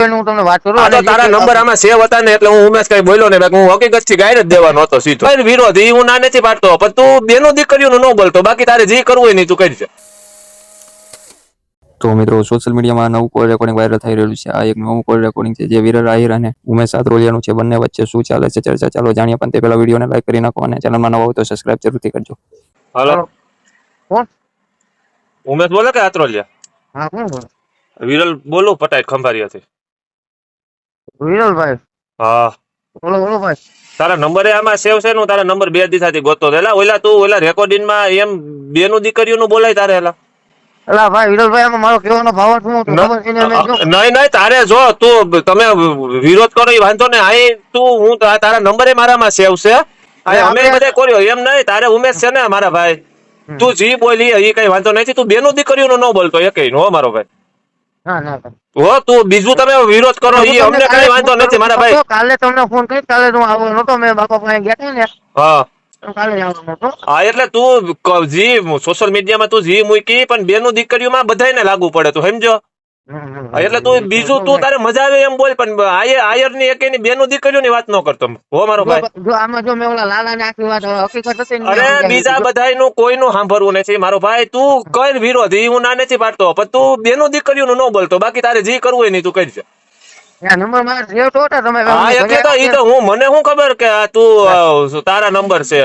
હું તમને વાત કરું. આ તો તારા નંબર આમાં સેવ હતા ને એટલે હું ઉમેશ કઈ બોલ્યો ને હું હકીકત થી ગાયર જ દેવાનો હતો સીધો. વિરોધ ઈ હું ના નથી પાડતો પણ તું બેનો દીકરીઓનું ન બોલતો બાકી તારે જે કરવું હોય નહીં તું કરી છે. તો મિત્રો સોશિયલ મીડિયામાં નવું કોલ રેકોર્ડિંગ વાયરલ થઈ રહ્યું છે. આ એક નવું કોલ રેકોર્ડિંગ છે જે વિરલ આહિર અને ઉમેશ સાતરોલિયાનું છે. બંને વચ્ચે શું ચાલે છે ચર્ચા ચાલો જાણીએ. પણ તે પહેલા વિડીયોને લાઈક કરી નાખો અને ચેનલમાં નવા હોય તો સબસ્ક્રાઇબ જરૂરથી કરજો. હાલો કોણ? ઉમેશ બોલે કે આત્રોલિયા? હા કોણ બોલો? વિરલ બોલું પટાઈ ખંભારિયાથી. વિરલભાઈ? હા બોલો બોલો ભાઈ. તારા નંબર આમાં સેવ છે ને તારા નંબર 2 દિવસથી ગોતતો ઓલા તું ઓલા રેકોર્ડિંગ માં એમ બેનું દીકરીઓનું બોલાય તારે એલા. અલા ભાઈ વિરલભાઈ આમાં મારો કહેવાનો ભાવ શું હતો ખબર છે ને? નહીં તારે જો તું તમે વિરોધ કરો એ વાંધો ને આ તું હું તારા નંબરે મારામાં સેવ છે અમે બધે કર્યો એમ નહીં. તારે ઉમેશ છે ને મારા ભાઈ તું જી બોલી એ કઈ વાંધો નથી. તું બેનું દીકરીઓનું ન બોલતો એ કઈ નો મારો ભાઈ. ના ના હો તું બીજું તમે વિરોધ કરો એ અમને કઈ વાંધો નથી મારા ભાઈ. કાલે તમને ફોન કરી કાલે હું આવો નતો મેં બાપા પાસે ગયા હતા ને. હા કાલે આવવાનો હતો. હા એટલે તું જી સોશિયલ મીડિયામાં તું જી મૂકી પણ બેનું દીકરીઓમાં બધાને લાગુ પડે તું સમજો. એટલે તું બીજું તું તારે મજા આવે એમ બોલ પણ આયર ની એક બેનું દીકરીઓની વાત ન કરતો હો મારો ભાઈ. જો આમાં જો મેં ઓલા લાલા ને આખી વાત હકીકત હતી. અરે બીજા બધાનું કોઈનું સાંભળવું નથી મારો ભાઈ. તું કઈ વિરોધ હું ના નથી પાડતો પણ તું બેનું દીકરીઓનું ન બોલતો બાકી તારે જે કરવું હોય નહીં તું કરજે. નંબર મારા સેવ તો હતા તમે. હા એટલે તો ઈ તો હું મને શું ખબર કે તું તારા નંબર છે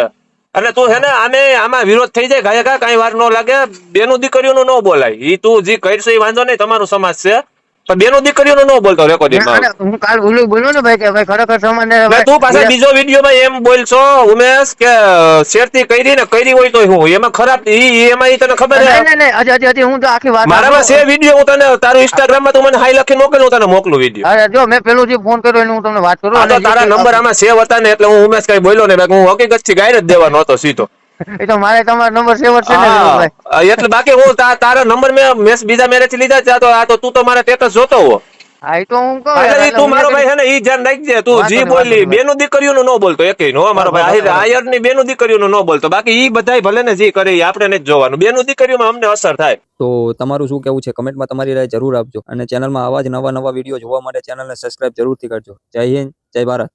એટલે તું છે ને આમાં વિરોધ થઈ જાય ગાયકા કઈ વાર ન લાગે. બેનું દીકરીઓનું ન બોલાય ઈ તું જે કરશો એ વાંધો નહીં તમારું સમાજ છે પણ બેનું દીકરીઓનું ન બોલતો રેકોર્ડિંગમાં. હું કાલ બોલ્યો ને ભાઈ કે ભાઈ ખરેખર સમાજને તું પાછા બીજો વિડીયોમાં એમ બોલશો ઉમેશ કે શેરતી કરી ને કરી હોય તો હું એમાં ખરાબ એમાં ઈ તને ખબર છે? હજી હું તો આખી વાત મારામાં છે વિડીયો હું તને તારું ઇન્સ્ટાગ્રામ માં તું મને હાઈ લખી મોકલ હું તને મોકલું વિડીયો. અરે જો મેં પેલું જે ફોન કર્યો એને હું તમને વાત કરું. આ તો તારા નંબર આમાં સેવ હતા ને એટલે હું ઉમેશ કઈ બોલ્યો ને હું હકીકત થી ગાયર જ દેવાનો હતો સીધો. એ તો મારે તમારો નંબર સેવ છે ને એટલે બાકી હું તારા નંબર મેં બીજા મેરેજ થી લીધા છે તો તું તો મારા સ્ટેટસ જોતો હો. હા એ તો હું તું મારો ભાઈ છે ને ઈ ધ્યાન રાખજે. તું જી બોલી બેનું દીકરીઓનું ન બોલતો એકેય નો મારો ભાઈ. આયર ની બેનું દીકરીઓનું ન બોલતો બાકી ઈ બધાય ભલે ને જે કરે આપણે નથી જોવાનું. બેનું દીકરીઓમાં અમને અસર થાય. તો તમારું શું કહેવું છે કમેન્ટમાં તમારી રાય જરૂર આપજો અને ચેનલમાં આવા જ નવા વિડીયો જોવા માટે ચેનલને સબસ્ક્રાઇબ જરૂરથી કરજો. જય હિન્દ જય ભારત.